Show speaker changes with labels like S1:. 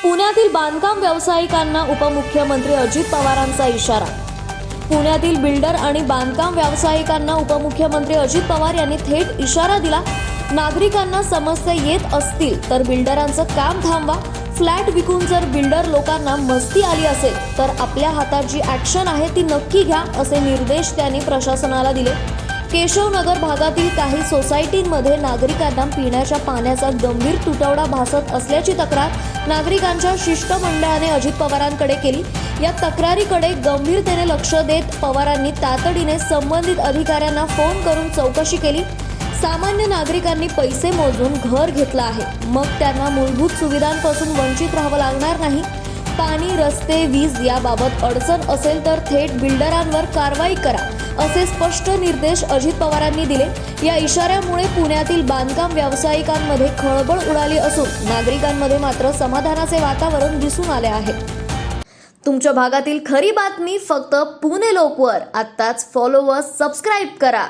S1: पुण्यातील बांधकाम व्यावसायिकांना उपमुख्यमंत्री अजित पवारांचा इशारा। पुण्यातील बिल्डर आणि बांधकाम व्यावसायिकांना उपमुख्यमंत्री अजित पवार यांनी थेट इशारा दिला। नागरिकांना समस्या येत असतील तर बिल्डरांचं काम थांबवा। फ्लॅट विकून जर बिल्डर लोकांना मस्ती आली असेल तर आपल्या हातात जी ॲक्शन आहे ती नक्की घ्या, असे निर्देश त्यांनी प्रशासनाला दिले। केशवनगर भागातील काही सोसायटींमध्ये नागरिकांना पिण्याच्या पाण्याचा गंभीर तुटवडा भासत असल्याची तक्रार नागरिकांच्या शिष्टमंडळाने अजित पवारांकडे केली। या तक्रारीकडे गंभीरतेने लक्ष देत पवारांनी तातडीने संबंधित अधिकाऱ्यांना फोन करून चौकशी केली। सामान्य नागरिकांनी पैसे मोजून घर घेतलं आहे, मग त्यांना मूलभूत सुविधांपासून वंचित राहावं लागणार नाही। पाणी, रस्ते, वीज याबाबत अडचण असेल तर थेट बिल्डरांवर कारवाई करा, असे स्पष्ट निर्देश अजित पवारांनी दिले। या इशाऱ्यामुळे पुण्यातील बांधकाम व्यावसायिकांमध्ये खळबळ उडाली असून नागरिकांमध्ये मात्र समाधानाचे वातावरण दिसून आले आहे। तुमच्या भागातील खरी बातमी फक्त पुणे लोकवर। आत्ताच फॉलो व सबस्क्राईब करा।